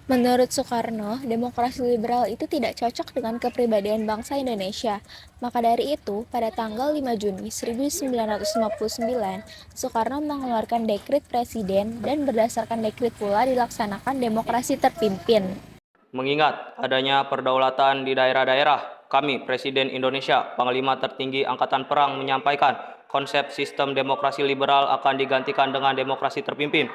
Menurut Soekarno, demokrasi liberal itu tidak cocok dengan kepribadian bangsa Indonesia. Maka dari itu, pada tanggal 5 Juni 1959, Soekarno mengeluarkan dekret presiden dan berdasarkan dekret pula dilaksanakan demokrasi terpimpin. Mengingat adanya perdaulatan di daerah-daerah, kami, Presiden Indonesia, Panglima Tertinggi Angkatan Perang menyampaikan konsep sistem demokrasi liberal akan digantikan dengan demokrasi terpimpin.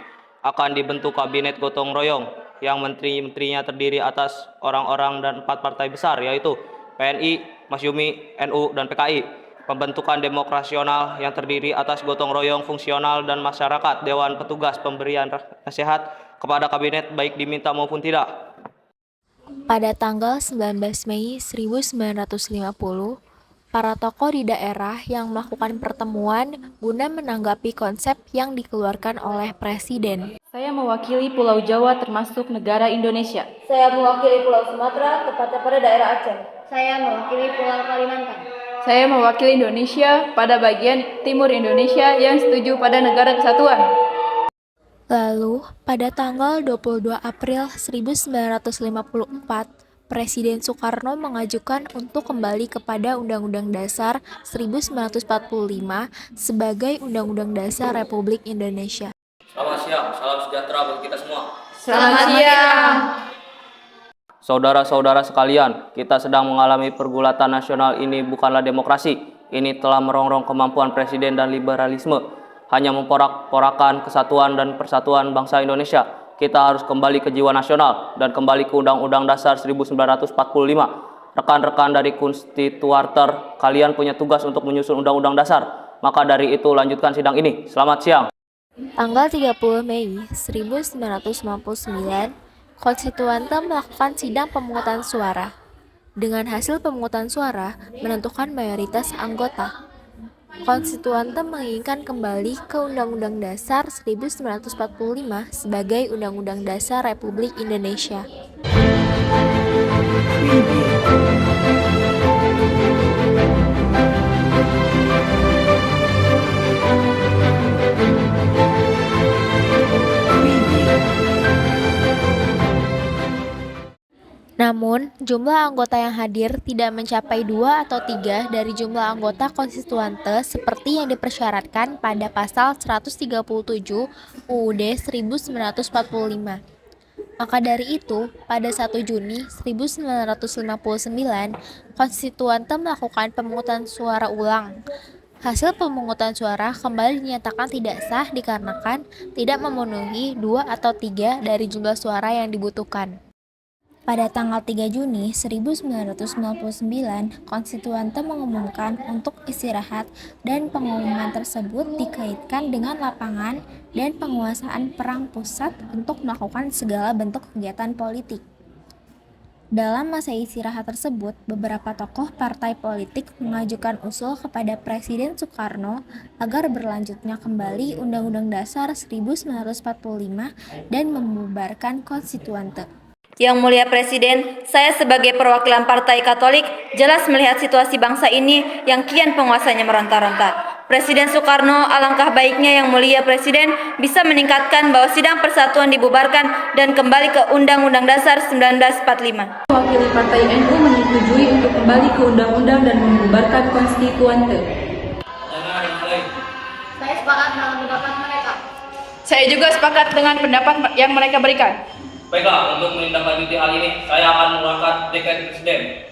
Akan dibentuk kabinet gotong royong yang menteri-menterinya terdiri atas orang-orang dan 4 partai besar, yaitu PNI, Masyumi, NU, dan PKI. Pembentukan demokrasional yang terdiri atas gotong royong fungsional dan masyarakat, Dewan Petugas Pemberian Nasihat kepada kabinet baik diminta maupun tidak. Pada tanggal 19 Mei 1950, para tokoh di daerah yang melakukan pertemuan guna menanggapi konsep yang dikeluarkan oleh Presiden. Saya mewakili Pulau Jawa termasuk negara Indonesia. Saya mewakili Pulau Sumatera, tepatnya pada daerah Aceh. Saya mewakili Pulau Kalimantan. Saya mewakili Indonesia pada bagian timur Indonesia yang setuju pada negara kesatuan. Lalu, pada tanggal 22 April 1954, Presiden Soekarno mengajukan untuk kembali kepada Undang-Undang Dasar 1945 sebagai Undang-Undang Dasar Republik Indonesia. Selamat siang, salam sejahtera bagi kita semua. Selamat siang. Saudara-saudara sekalian, kita sedang mengalami pergulatan nasional. Ini bukanlah demokrasi. Ini telah merongrong kemampuan presiden dan liberalisme. Hanya memporak-porakan kesatuan dan persatuan bangsa Indonesia. Kita harus kembali ke jiwa nasional dan kembali ke Undang-Undang Dasar 1945. Rekan-rekan dari konstituarter, kalian punya tugas untuk menyusun Undang-Undang Dasar. Maka dari itu lanjutkan sidang ini. Selamat siang. Tanggal 30 Mei 1999, konstituante melakukan sidang pemungutan suara. Dengan hasil pemungutan suara menentukan mayoritas anggota. Konstituante menginginkan kembali ke Undang-Undang Dasar 1945 sebagai Undang-Undang Dasar Republik Indonesia. Namun, jumlah anggota yang hadir tidak mencapai 2 atau 3 dari jumlah anggota konstituante seperti yang dipersyaratkan pada pasal 137 UUD 1945. Maka dari itu, pada 1 Juni 1959, konstituante melakukan pemungutan suara ulang. Hasil pemungutan suara kembali dinyatakan tidak sah dikarenakan tidak memenuhi 2 atau 3 dari jumlah suara yang dibutuhkan. Pada tanggal 3 Juni 1999, konstituante mengumumkan untuk istirahat dan pengumuman tersebut dikaitkan dengan lapangan dan penguasaan perang pusat untuk melakukan segala bentuk kegiatan politik. Dalam masa istirahat tersebut, beberapa tokoh partai politik mengajukan usul kepada Presiden Soekarno agar berlanjutnya kembali Undang-Undang Dasar 1945 dan membubarkan konstituante. Yang mulia Presiden, saya sebagai perwakilan Partai Katolik jelas melihat situasi bangsa ini yang kian penguasanya meronta-ronta. Presiden Soekarno, alangkah baiknya yang mulia Presiden bisa meningkatkan bahwa sidang persatuan dibubarkan dan kembali ke Undang-Undang Dasar 1945. Mewakili Partai NU menyetujui untuk kembali ke undang-undang dan membubarkan konstituante. Saya sepakat dengan pendapat mereka. Saya juga sepakat dengan pendapat yang mereka berikan. Baiklah, untuk menindaklanjuti hal ini, saya akan mengeluarkan dekret presiden.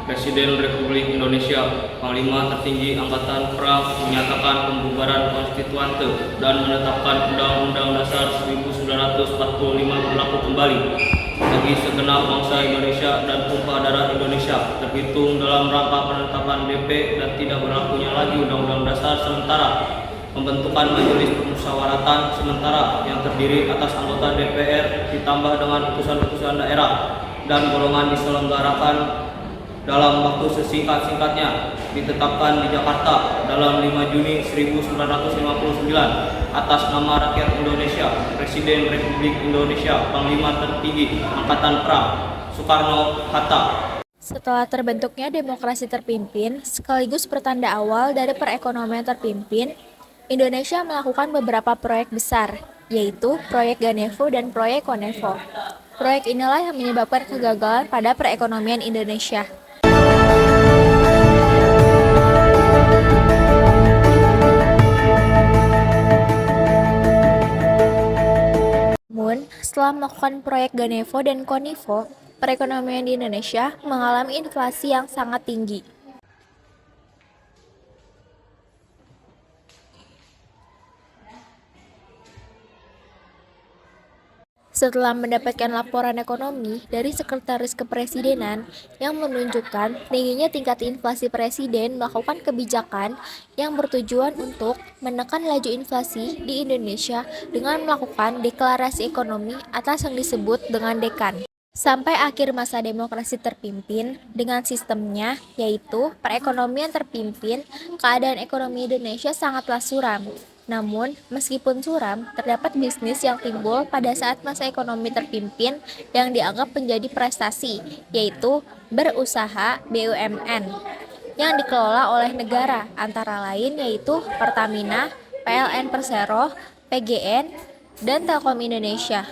Presiden Republik Indonesia, Panglima Tertinggi Angkatan Perang menyatakan pembubaran konstituante dan menetapkan Undang-Undang Dasar 1945 berlaku kembali bagi segenap bangsa Indonesia dan tumpah darah Indonesia, terhitung dalam rangka penetapan DP dan tidak berlakunya lagi Undang-Undang Dasar sementara. Pembentukan Majelis Permusyawaratan sementara yang terdiri atas anggota DPR ditambah dengan utusan-utusan daerah dan golongan diselenggarakan dalam waktu sesingkat-singkatnya ditetapkan di Jakarta dalam 5 Juni 1959 atas nama rakyat Indonesia, Presiden Republik Indonesia, Panglima Tertinggi Angkatan Perang, Soekarno-Hatta. Setelah terbentuknya demokrasi terpimpin, sekaligus pertanda awal dari perekonomian terpimpin, Indonesia melakukan beberapa proyek besar, yaitu proyek Ganevo dan proyek Konevo. Proyek inilah yang menyebabkan kegagalan pada perekonomian Indonesia. Namun, setelah melakukan proyek Ganevo dan Konivo, perekonomian di Indonesia mengalami inflasi yang sangat tinggi. Setelah mendapatkan laporan ekonomi dari Sekretaris Kepresidenan yang menunjukkan tingginya tingkat inflasi, Presiden melakukan kebijakan yang bertujuan untuk menekan laju inflasi di Indonesia dengan melakukan deklarasi ekonomi atas yang disebut dengan Dekan. Sampai akhir masa demokrasi terpimpin dengan sistemnya, yaitu perekonomian terpimpin, keadaan ekonomi Indonesia sangatlah suram. Namun, meskipun suram, terdapat bisnis yang timbul pada saat masa ekonomi terpimpin yang dianggap menjadi prestasi, yaitu berusaha BUMN yang dikelola oleh negara, antara lain yaitu Pertamina, PLN Persero, PGN, dan Telkom Indonesia.